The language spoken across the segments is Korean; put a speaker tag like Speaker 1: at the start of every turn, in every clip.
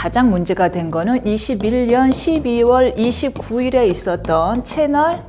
Speaker 1: 가장 문제가 된 거는 21년 12월 29일에 있었던 채널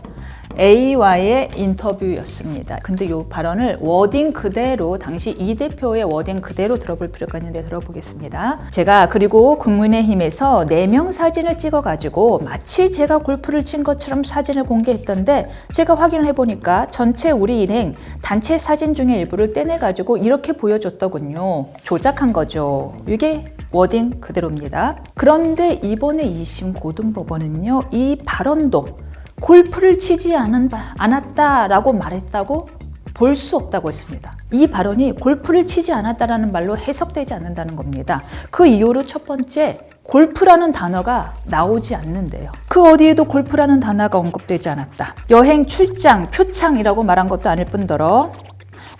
Speaker 1: A와의 인터뷰였습니다. 근데 이 발언을 워딩 그대로, 당시 이 대표의 워딩 그대로 들어볼 필요가 있는데 들어보겠습니다. 제가 그리고 국민의힘에서 4명 사진을 찍어가지고 마치 제가 골프를 친 것처럼 사진을 공개했던데, 제가 확인을 해보니까 전체 우리 일행 단체 사진 중에 일부를 떼내가지고 이렇게 보여줬더군요. 조작한 거죠. 이게 워딩 그대로입니다. 그런데 이번에 2심 고등법원은요, 이 발언도 골프를 치지 않았다라고 말했다고 볼 수 없다고 했습니다. 이 발언이 골프를 치지 않았다라는 말로 해석되지 않는다는 겁니다. 그 이유로 첫 번째, 골프라는 단어가 나오지 않는데요. 그 어디에도 골프라는 단어가 언급되지 않았다. 여행, 출장, 표창이라고 말한 것도 아닐 뿐더러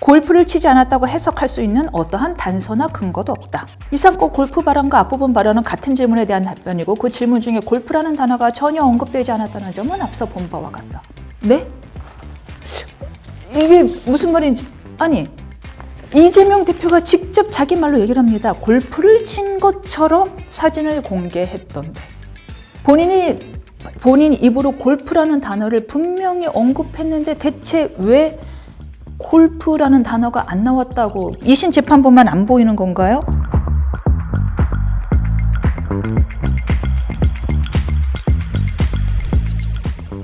Speaker 1: 골프를 치지 않았다고 해석할 수 있는 어떠한 단서나 근거도 없다. 이 사건 골프 발언과 앞부분 발언은 같은 질문에 대한 답변이고, 그 질문 중에 골프라는 단어가 전혀 언급되지 않았다는 점은 앞서 본 바와 같다. 네? 이게 무슨 말인지. 아니, 이재명 대표가 직접 자기 말로 얘기를 합니다. 골프를 친 것처럼 사진을 공개했던데. 본인 입으로 골프라는 단어를 분명히 언급했는데 대체 왜 골프라는 단어가 안 나왔다고 2심 재판부만 안 보이는 건가요?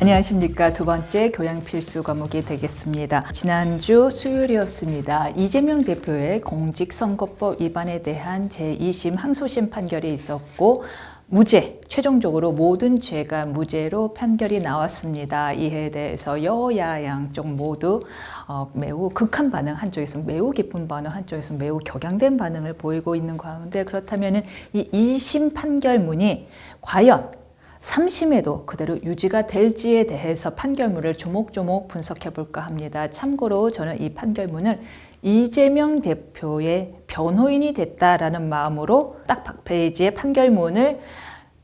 Speaker 1: 안녕하십니까. 두 번째 교양 필수 과목이 되겠습니다. 지난주 수요일이었습니다. 이재명 대표의 공직선거법 위반에 대한 제2심 항소심 판결이 있었고, 무죄, 최종적으로 모든 죄가 무죄로 판결이 나왔습니다. 이에 대해서 여야 양쪽 모두 매우 극한 반응, 한쪽에서 매우 기쁜 반응, 한쪽에서 매우 격양된 반응을 보이고 있는 가운데, 그렇다면 이 2심 판결문이 과연 3심에도 그대로 유지가 될지에 대해서 판결문을 조목조목 분석해 볼까 합니다. 참고로 저는 이 판결문을 이재명 대표의 변호인이 됐다라는 마음으로 딱 100페이지의 판결문을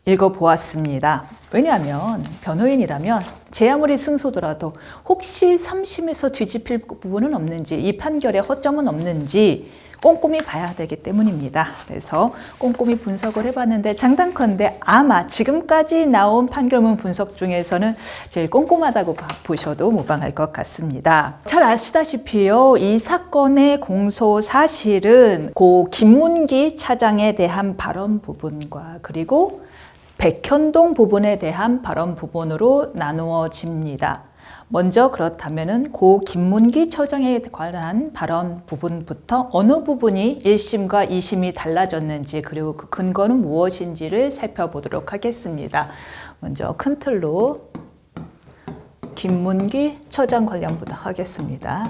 Speaker 1: 읽어보았습니다. 왜냐하면 변호인이라면 제 아무리 승소더라도 혹시 3심에서 뒤집힐 부분은 없는지, 이 판결에 허점은 없는지 꼼꼼히 봐야 되기 때문입니다. 그래서 꼼꼼히 분석을 해봤는데, 장단컨대 아마 지금까지 나온 판결문 분석 중에서는 제일 꼼꼼하다고 보셔도 무방할 것 같습니다. 잘 아시다시피요, 이 사건의 공소 사실은 고 김문기 차장에 대한 발언 부분과 그리고 백현동 부분에 대한 발언 부분으로 나누어집니다. 먼저 그렇다면은 고 김문기 처장에 관한 발언 부분부터 어느 부분이 1심과 2심이 달라졌는지, 그리고 그 근거는 무엇인지를 살펴보도록 하겠습니다. 먼저 큰 틀로 김문기 처장 관련부터 하겠습니다.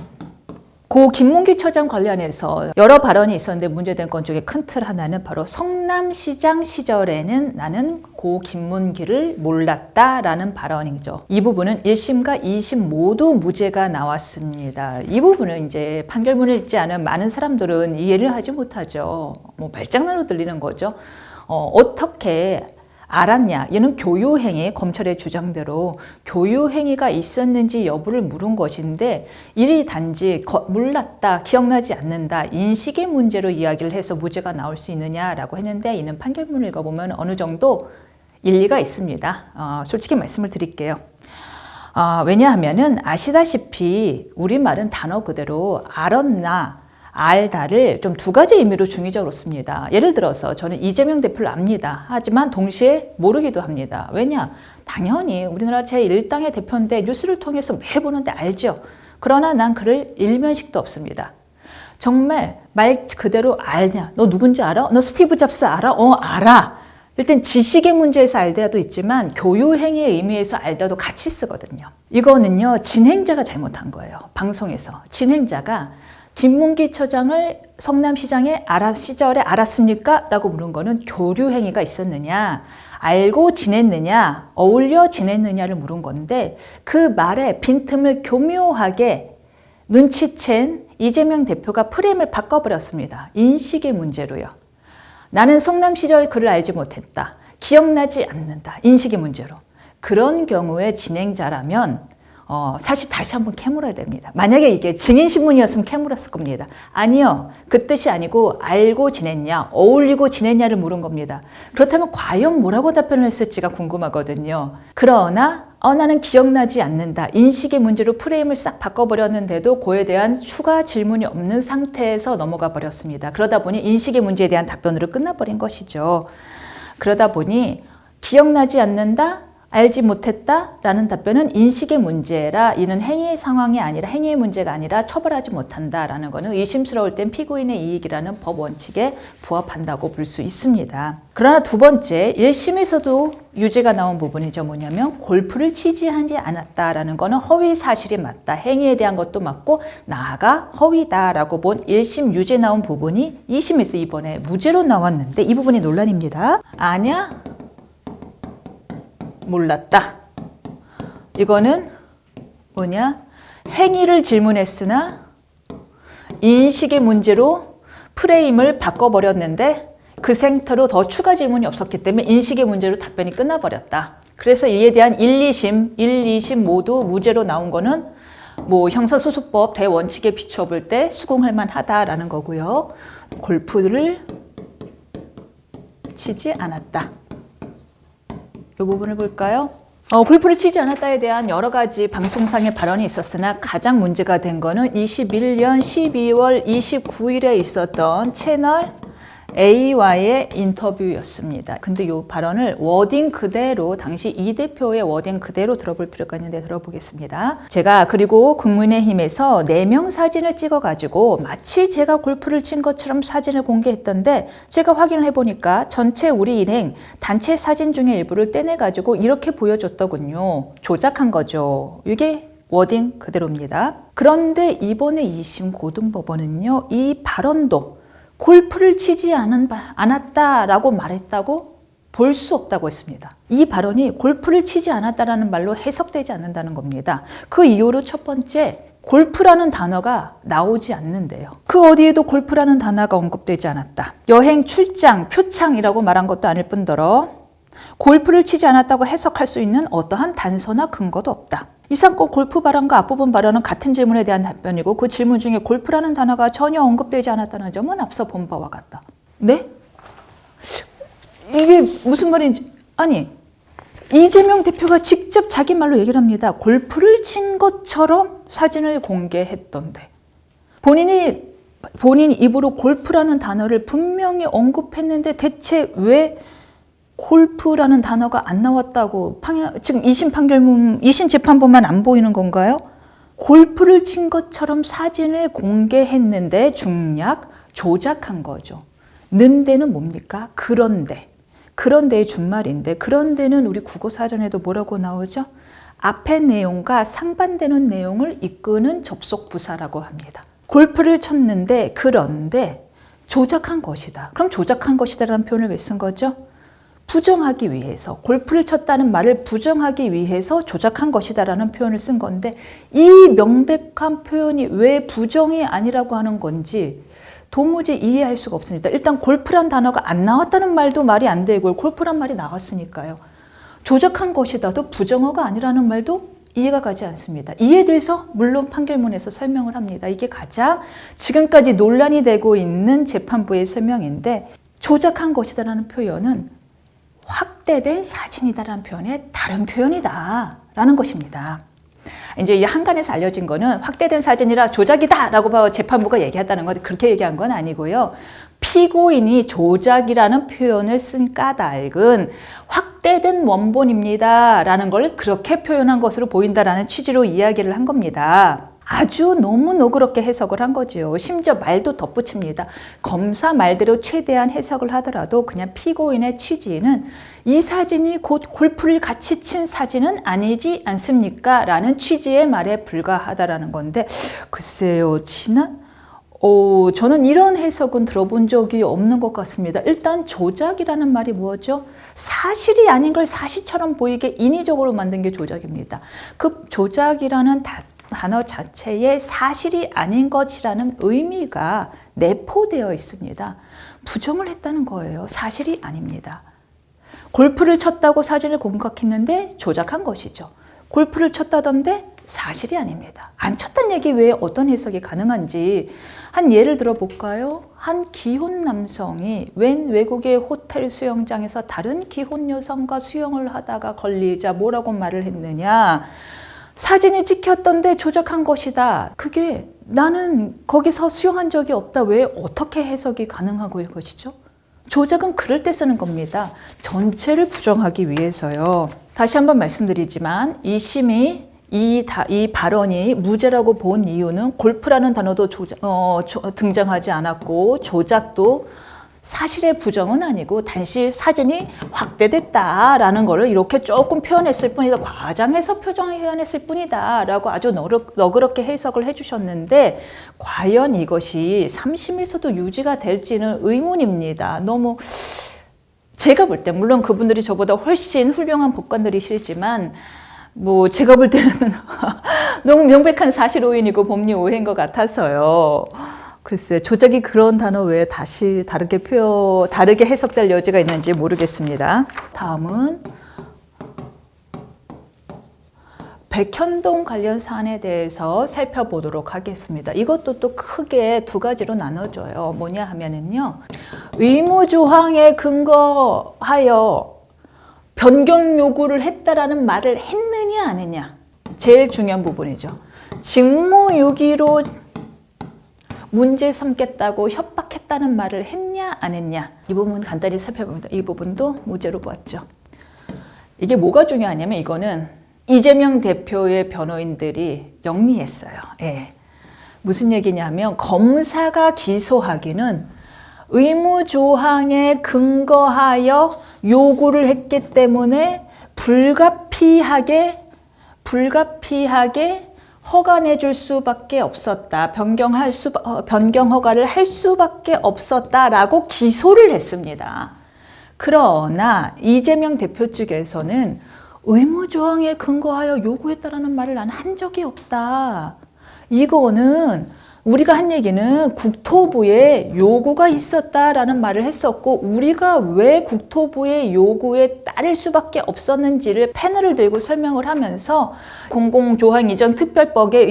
Speaker 1: 고 김문기 처장 관련해서 여러 발언이 있었는데, 문제된 건 중에 큰 틀 하나는 바로 성남시장 시절에는 나는 고 김문기를 몰랐다라는 발언이죠. 이 부분은 1심과 2심 모두 무죄가 나왔습니다. 이 부분은 이제 판결문을 읽지 않은 많은 사람들은 이해를 하지 못하죠. 말장난으로 들리는 거죠. 어떻게 알았냐? 얘는 교유행위, 검찰의 주장대로 교유행위가 있었는지 여부를 물은 것인데, 이리 단지 몰랐다, 기억나지 않는다, 인식의 문제로 이야기를 해서 무죄가 나올 수 있느냐라고 했는데, 이는 판결문을 읽어보면 어느 정도 일리가 있습니다. 솔직히 말씀을 드릴게요. 왜냐하면은 아시다시피 우리말은 단어 그대로 알았나 알다를 좀 두 가지 의미로 중의적으로 씁니다. 예를 들어서 저는 이재명 대표를 압니다. 하지만 동시에 모르기도 합니다. 왜냐? 당연히 우리나라 제1당의 대표인데 뉴스를 통해서 매일 보는데 알죠. 그러나 난 그를 일면식도 없습니다. 정말 말 그대로 알냐? 너 누군지 알아? 너 스티브 잡스 알아? 알아. 일단 지식의 문제에서 알다도 있지만 교유행위의 의미에서 알다도 같이 쓰거든요. 이거는요, 진행자가 잘못한 거예요. 방송에서 진행자가 김문기 처장을 성남시장의 시절에 알았습니까? 라고 물은 거는 교류행위가 있었느냐, 알고 지냈느냐, 어울려 지냈느냐를 물은 건데, 그 말에 빈틈을 교묘하게 눈치챈 이재명 대표가 프레임을 바꿔버렸습니다. 인식의 문제로요. 나는 성남 시절 그를 알지 못했다, 기억나지 않는다, 인식의 문제로. 그런 경우에 진행자라면 사실 다시 한번 캐물어야 됩니다. 만약에 이게 증인신문이었으면 캐물었을 겁니다. 아니요. 그 뜻이 아니고 알고 지냈냐, 어울리고 지냈냐를 물은 겁니다. 그렇다면 과연 뭐라고 답변을 했을지가 궁금하거든요. 그러나 나는 기억나지 않는다. 인식의 문제로 프레임을 싹 바꿔버렸는데도 그에 대한 추가 질문이 없는 상태에서 넘어가 버렸습니다. 그러다 보니 인식의 문제에 대한 답변으로 끝나버린 것이죠. 그러다 보니 기억나지 않는다, 알지 못했다 라는 답변은 인식의 문제라 이는 행위의 상황이 아니라 행위의 문제가 아니라 처벌하지 못한다 라는 것은 의심스러울 땐 피고인의 이익이라는 법 원칙에 부합한다고 볼 수 있습니다. 그러나 두 번째 1심에서도 유죄가 나온 부분이죠. 뭐냐면 골프를 치지 않았다라는 것은 허위 사실이 맞다. 행위에 대한 것도 맞고 나아가 허위다라고 본 1심 유죄 나온 부분이 2심에서 이번에 무죄로 나왔는데 이 부분이 논란입니다. 아냐? 몰랐다. 이거는 뭐냐? 행위를 질문했으나 인식의 문제로 프레임을 바꿔버렸는데 그 생태로 더 추가 질문이 없었기 때문에 인식의 문제로 답변이 끝나버렸다. 그래서 이에 대한 1, 2심 모두 무죄로 나온 거는 뭐 형사소송법 대원칙에 비추어 볼 때 수긍할 만하다라는 거고요. 골프를 치지 않았다. 이 부분을 볼까요? 골프를 치지 않았다에 대한 여러 가지 방송상의 발언이 있었으나 가장 문제가 된 거는 21년 12월 29일에 있었던 채널 A와의 인터뷰였습니다. 근데 이 발언을 워딩 그대로 당시 이 대표의 워딩 그대로 들어볼 필요가 있는데 들어보겠습니다. 제가 그리고 국민의힘에서 4명 사진을 찍어가지고 마치 제가 골프를 친 것처럼 사진을 공개했던데 제가 확인을 해보니까 전체 우리 일행 단체 사진 중에 일부를 떼내가지고 이렇게 보여줬더군요. 조작한 거죠. 이게 워딩 그대로입니다. 그런데 이번에 2심 고등법원은요. 이 발언도 골프를 치지 않았다라고 말했다고 볼 수 없다고 했습니다. 이 발언이 골프를 치지 않았다라는 말로 해석되지 않는다는 겁니다. 그 이유로 첫 번째, 골프라는 단어가 나오지 않는데요. 그 어디에도 골프라는 단어가 언급되지 않았다. 여행, 출장, 표창이라고 말한 것도 아닐 뿐더러 골프를 치지 않았다고 해석할 수 있는 어떠한 단서나 근거도 없다. 이 사건 골프 발언과 앞부분 발언은 같은 질문에 대한 답변이고 그 질문 중에 골프라는 단어가 전혀 언급되지 않았다는 점은 앞서 본 바와 같다. 네? 이게 무슨 말인지 아니 이재명 대표가 직접 자기 말로 얘기를 합니다. 골프를 친 것처럼 사진을 공개했던데 본인 입으로 골프라는 단어를 분명히 언급했는데 대체 왜 골프라는 단어가 안 나왔다고 지금 2심 재판부만 안 보이는 건가요? 골프를 친 것처럼 사진을 공개했는데 중략 조작한 거죠. 는데는 뭡니까? 그런데의 준말인데 그런데는 우리 국어사전에도 뭐라고 나오죠? 앞의 내용과 상반되는 내용을 이끄는 접속부사라고 합니다. 골프를 쳤는데 그런데 조작한 것이다. 그럼 조작한 것이다라는 표현을 왜 쓴 거죠? 부정하기 위해서 골프를 쳤다는 말을 부정하기 위해서 조작한 것이다라는 표현을 쓴 건데 이 명백한 표현이 왜 부정이 아니라고 하는 건지 도무지 이해할 수가 없습니다. 일단 골프란 단어가 안 나왔다는 말도 말이 안 되고 골프란 말이 나왔으니까요. 조작한 것이다도 부정어가 아니라는 말도 이해가 가지 않습니다. 이에 대해서 물론 판결문에서 설명을 합니다. 이게 가장 지금까지 논란이 되고 있는 재판부의 설명인데 조작한 것이다라는 표현은 확대된 사진이다라는 표현의 다른 표현이다라는 것입니다. 이제 이 한간에서 알려진 거는 확대된 사진이라 조작이다라고 재판부가 얘기했다는 건 그렇게 얘기한 건 아니고요. 피고인이 조작이라는 표현을 쓴 까닭은 확대된 원본입니다라는 걸 그렇게 표현한 것으로 보인다라는 취지로 이야기를 한 겁니다. 아주 너무 너그럽게 해석을 한 거죠. 심지어 말도 덧붙입니다. 검사 말대로 최대한 해석을 하더라도 그냥 피고인의 취지는 이 사진이 곧 골프를 같이 친 사진은 아니지 않습니까? 라는 취지의 말에 불과하다라는 건데 글쎄요. 저는 이런 해석은 들어본 적이 없는 것 같습니다. 일단 조작이라는 말이 뭐죠? 사실이 아닌 걸 사실처럼 보이게 인위적으로 만든 게 조작입니다. 그 조작이라는 단어 자체에 사실이 아닌 것이라는 의미가 내포되어 있습니다. 부정을 했다는 거예요. 사실이 아닙니다. 골프를 쳤다고 사진을 공각했는데 조작한 것이죠. 골프를 쳤다던데 사실이 아닙니다. 안 쳤다는 얘기 외에 어떤 해석이 가능한지 한 예를 들어볼까요? 한 기혼 남성이 웬 외국의 호텔 수영장에서 다른 기혼 여성과 수영을 하다가 걸리자 뭐라고 말을 했느냐? 사진이 찍혔던데 조작한 것이다. 그게 나는 거기서 수영한 적이 없다. 왜 어떻게 해석이 가능하고 것이죠? 조작은 그럴 때 쓰는 겁니다. 전체를 부정하기 위해서요. 다시 한번 말씀드리지만 이 심이 이 발언이 무죄라고 본 이유는 골프라는 단어도 등장하지 않았고 조작도 사실의 부정은 아니고 단지 사진이 확대됐다라는 것을 이렇게 조금 표현했을 뿐이다. 과장해서 표현했을 뿐이다 라고 아주 너그럽게 해석을 해주셨는데 과연 이것이 3심에서도 유지가 될지는 의문입니다. 너무 제가 볼 때 물론 그분들이 저보다 훨씬 훌륭한 법관들이시지만 뭐 제가 볼 때는 너무 명백한 사실 오인이고 법리 오해인 것 같아서요. 글쎄 조작이 그런 단어 외에 다시 다르게 해석될 여지가 있는지 모르겠습니다. 다음은 백현동 관련 사안에 대해서 살펴보도록 하겠습니다. 이것도 또 크게 두 가지로 나눠져요. 뭐냐 하면은요. 의무조항에 근거하여 변경 요구를 했다라는 말을 했느냐 안 했냐. 제일 중요한 부분이죠. 직무유기로 문제 삼겠다고 협박했다는 말을 했냐 안 했냐. 이 부분 간단히 살펴봅니다. 이 부분도 무죄로 보았죠. 이게 뭐가 중요하냐면 이거는 이재명 대표의 변호인들이 영리했어요. 예. 무슨 얘기냐면 검사가 기소하기는 의무조항에 근거하여 요구를 했기 때문에 불가피하게 허가내 줄 수밖에 없었다. 변경 허가를 할 수밖에 없었다라고 기소를 했습니다. 그러나 이재명 대표 측에서는 의무조항에 근거하여 요구했다라는 말을 난 한 적이 없다. 이거는 우리가 한 얘기는 국토부에 요구가 있었다라는 말을 했었고 우리가 왜 국토부의 요구에 따를 수밖에 없었는지를 패널을 들고 설명을 하면서 공공조항 이전 특별법에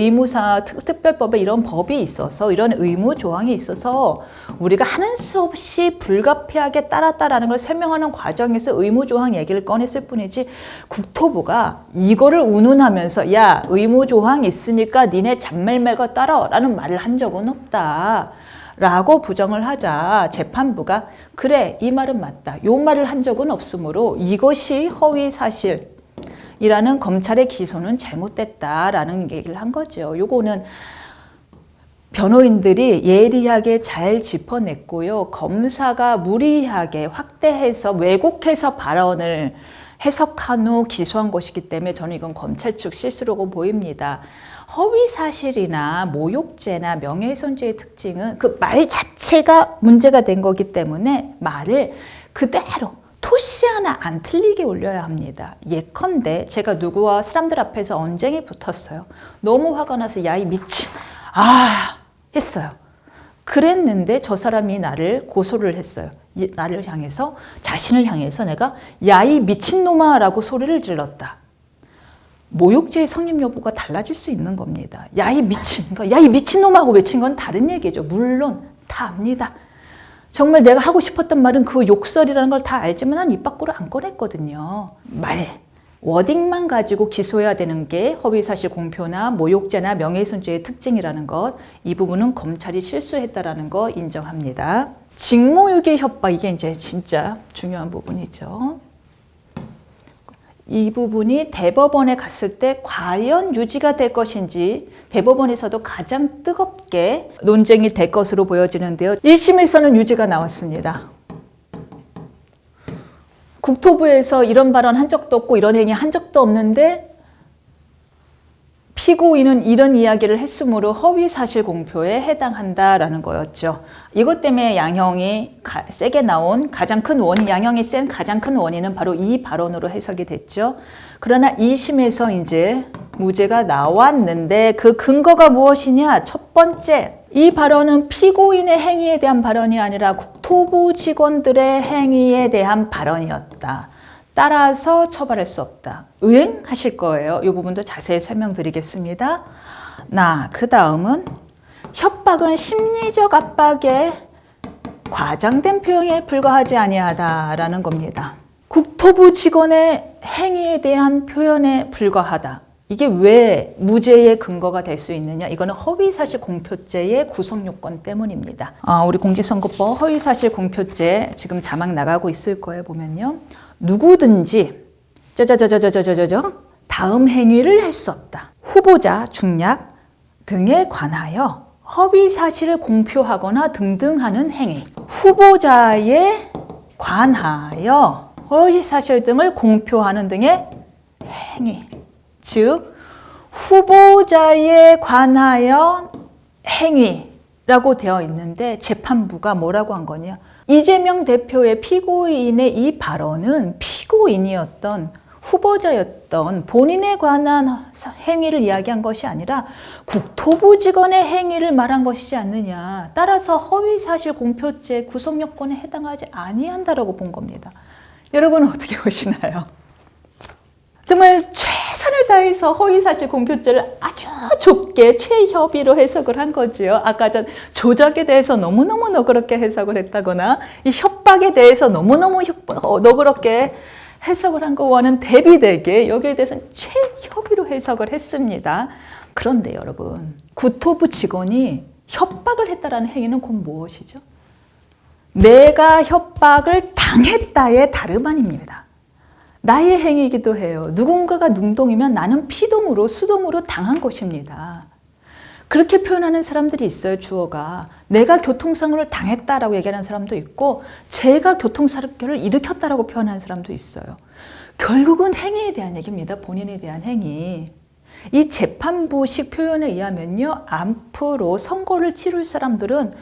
Speaker 1: 특별법에 이런 법이 있어서 이런 의무 조항이 있어서 우리가 하는 수 없이 불가피하게 따랐다라는 걸 설명하는 과정에서 의무 조항 얘기를 꺼냈을 뿐이지 국토부가 이거를 운운하면서 야 의무 조항 있으니까 니네 잔말 말고 따라라는 말을 한 적은 없다 라고 부정을 하자 재판부가 그래 이 말은 맞다 요 말을 한 적은 없으므로 이것이 허위 사실이라는 검찰의 기소는 잘못됐다라는 얘기를 한 거죠. 요거는 변호인들이 예리하게 잘 짚어냈고요. 검사가 무리하게 확대해서 왜곡해서 발언을 해석한 후 기소한 것이기 때문에 저는 이건 검찰 측 실수라고 보입니다. 허위사실이나 모욕죄나 명예훼손죄의 특징은 그 말 자체가 문제가 된 거기 때문에 말을 그대로 토시 하나 안 틀리게 올려야 합니다. 예컨대 제가 누구와 사람들 앞에서 언쟁이 붙었어요. 너무 화가 나서 야 이 미친 했어요. 그랬는데 저 사람이 나를 고소를 했어요. 나를 향해서 자신을 향해서 내가 야 이 미친놈아 라고 소리를 질렀다. 모욕죄의 성립 여부가 달라질 수 있는 겁니다. 야 이 미친놈하고 외친 건 다른 얘기죠. 물론 다 압니다. 정말 내가 하고 싶었던 말은 그 욕설이라는 걸 다 알지만 난 입 밖으로 안 꺼냈거든요. 워딩만 가지고 기소해야 되는 게 허위사실 공표나 모욕죄나 명예훼손죄의 특징이라는 것, 이 부분은 검찰이 실수했다라는 거 인정합니다. 직무유기 협박, 이게 이제 진짜 중요한 부분이죠. 이 부분이 대법원에 갔을 때 과연 유지가 될 것인지 대법원에서도 가장 뜨겁게 논쟁이 될 것으로 보여지는데요. 1심에서는 유지가 나왔습니다. 국토부에서 이런 발언 한 적도 없고 이런 행위 한 적도 없는데 피고인은 이런 이야기를 했으므로 허위사실 공표에 해당한다라는 거였죠. 이것 때문에 양형이 세게 나온 가장 큰 원인, 양형이 센 가장 큰 원인은 바로 이 발언으로 해석이 됐죠. 그러나 2심에서 이제 무죄가 나왔는데 그 근거가 무엇이냐? 첫 번째, 이 발언은 피고인의 행위에 대한 발언이 아니라 국토부 직원들의 행위에 대한 발언이었다. 따라서 처벌할 수 없다. 의행하실 거예요. 이 부분도 자세히 설명드리겠습니다. 그 다음은 협박은 심리적 압박에 과장된 표현에 불과하지 아니하다라는 겁니다. 국토부 직원의 행위에 대한 표현에 불과하다. 이게 왜 무죄의 근거가 될 수 있느냐? 이거는 허위사실 공표죄의 구성 요건 때문입니다. 우리 공직선거법 허위사실 공표죄 지금 자막 나가고 있을 거예요. 보면요. 누구든지 다음 행위를 할 수 없다. 후보자, 중략 등에 관하여 허위사실을 공표하거나 등등 하는 행위. 후보자에 관하여 허위사실 등을 공표하는 등의 행위. 즉 후보자에 관하여 행위라고 되어 있는데 재판부가 뭐라고 한 거냐? 이재명 대표의 피고인의 이 발언은 피고인이었던 후보자였던 본인에 관한 행위를 이야기한 것이 아니라 국토부 직원의 행위를 말한 것이지 않느냐. 따라서 허위사실 공표죄 구성요건에 해당하지 아니한다라고 본 겁니다. 여러분은 어떻게 보시나요? 정말 최선을 다해서 허위사실 공표죄를 아주 좁게 최협의로 해석을 한 거지요. 아까 전 조작에 대해서 너무너무 너그럽게 해석을 했다거나 이 협박에 대해서 너무너무 너그럽게 해석을 한 거와는 대비되게 여기에 대해서는 최협의로 해석을 했습니다. 그런데 여러분, 국토부 직원이 협박을 했다라는 행위는 곧 무엇이죠? 내가 협박을 당했다의 다름 아닙니다. 나의 행위이기도 해요. 누군가가 능동이면 나는 피동으로 수동으로 당한 것입니다. 그렇게 표현하는 사람들이 있어요. 주어가. 내가 교통사고를 당했다라고 얘기하는 사람도 있고 제가 교통사고를 일으켰다라고 표현하는 사람도 있어요. 결국은 행위에 대한 얘기입니다. 본인에 대한 행위. 이 재판부식 표현에 의하면요. 앞으로 선거를 치룰 사람들은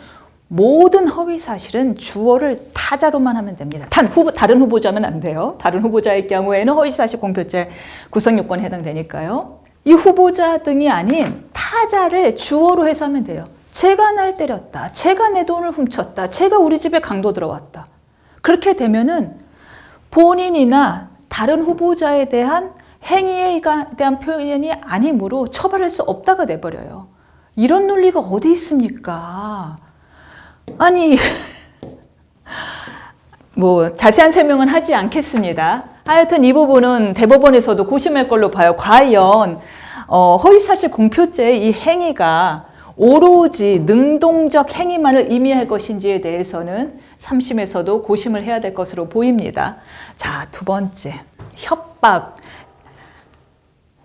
Speaker 1: 모든 허위 사실은 주어를 타자로만 하면 됩니다. 다른 후보자면 안 돼요. 다른 후보자의 경우에는 허위 사실 공표죄 구성 요건에 해당되니까요. 이 후보자 등이 아닌 타자를 주어로 해서 하면 돼요. 제가 날 때렸다. 제가 내 돈을 훔쳤다. 제가 우리 집에 강도 들어왔다. 그렇게 되면은 본인이나 다른 후보자에 대한 행위에 대한 표현이 아니므로 처벌할 수 없다가 돼버려요. 이런 논리가 어디 있습니까? 아니 뭐 자세한 설명은 하지 않겠습니다. 하여튼 이 부분은 대법원에서도 고심할 걸로 봐요. 과연 허위사실 공표죄의 이 행위가 오로지 능동적 행위만을 의미할 것인지에 대해서는 3심에서도 고심을 해야 될 것으로 보입니다. 자, 두 번째, 협박.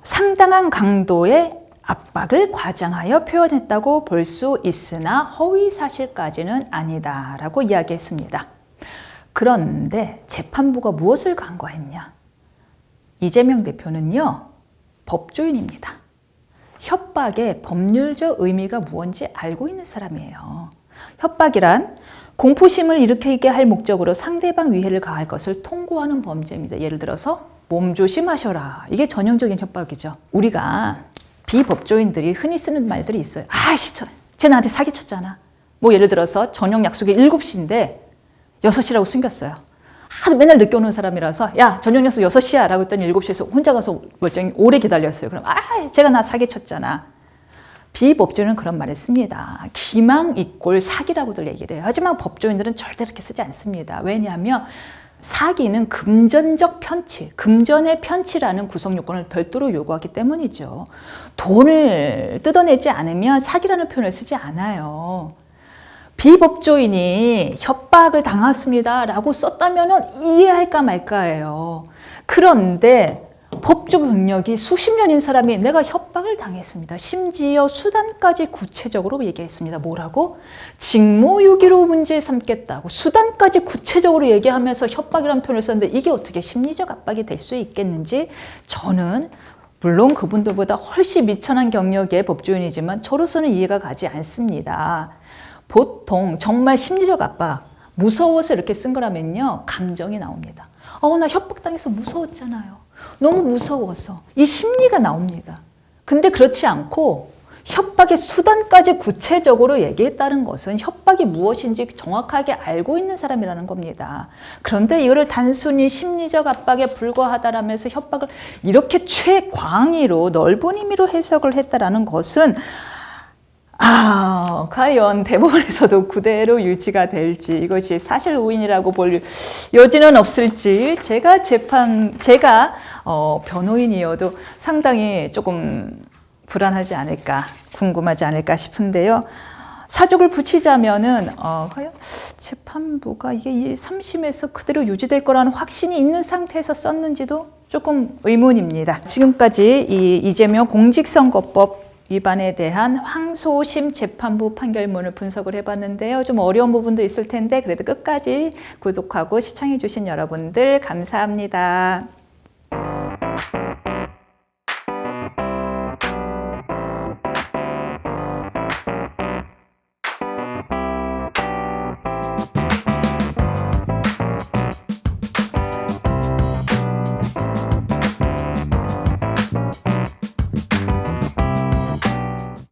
Speaker 1: 상당한 강도의 압박을 과장하여 표현했다고 볼 수 있으나 허위사실까지는 아니다라고 이야기했습니다. 그런데 재판부가 무엇을 간과했냐? 이재명 대표는요, 법조인입니다. 협박의 법률적 의미가 무엇인지 알고 있는 사람이에요. 협박이란 공포심을 일으키게 할 목적으로 상대방 위해를 가할 것을 통고하는 범죄입니다. 예를 들어서 몸조심하셔라. 이게 전형적인 협박이죠. 우리가 비법조인들이 흔히 쓰는 말들이 있어요. 쟤 나한테 사기쳤잖아. 뭐 예를 들어서 저녁 약속이 7시인데 6시라고 숨겼어요. 맨날 늦게 오는 사람이라서 야, 저녁 약속 6시야 라고 했더니 7시에서 혼자 가서 멀쩡히 오래 기다렸어요. 그럼 쟤가 나 사기쳤잖아. 비법조인은 그런 말을 씁니다. 기망 이꼴 사기라고들 얘기를 해요. 하지만 법조인들은 절대 그렇게 쓰지 않습니다. 왜냐하면 사기는 금전적 편취, 금전의 편취라는 구성 요건을 별도로 요구하기 때문이죠. 돈을 뜯어내지 않으면 사기라는 표현을 쓰지 않아요. 비법조인이 협박을 당했습니다 라고 썼다면 이해할까 말까예요. 그런데 법조 경력이 수십 년인 사람이 내가 협박을 당했습니다. 심지어 수단까지 구체적으로 얘기했습니다. 뭐라고? 직무유기로 문제 삼겠다고 수단까지 구체적으로 얘기하면서 협박이라는 표현을 썼는데 이게 어떻게 심리적 압박이 될 수 있겠는지 저는 물론 그분들보다 훨씬 미천한 경력의 법조인이지만 저로서는 이해가 가지 않습니다. 보통 정말 심리적 압박, 무서워서 이렇게 쓴 거라면요. 감정이 나옵니다. 나 협박당해서 무서웠잖아요. 너무 무서워서. 이 심리가 나옵니다. 근데 그렇지 않고 협박의 수단까지 구체적으로 얘기했다는 것은 협박이 무엇인지 정확하게 알고 있는 사람이라는 겁니다. 그런데 이거를 단순히 심리적 압박에 불과하다라면서 협박을 이렇게 최광의로 넓은 의미로 해석을 했다라는 것은 과연 대법원에서도 그대로 유지가 될지, 이것이 사실 우인이라고 볼 여지는 없을지, 제가 변호인이어도 상당히 조금 불안하지 않을까, 궁금하지 않을까 싶은데요. 사족을 붙이자면은 과연 재판부가 이게 이 3심에서 그대로 유지될 거라는 확신이 있는 상태에서 썼는지도 조금 의문입니다. 지금까지 이 이재명 공직선거법 위반에 대한 항소심 재판부 판결문을 분석을 해봤는데요. 좀 어려운 부분도 있을 텐데 그래도 끝까지 구독하고 시청해 주신 여러분들 감사합니다.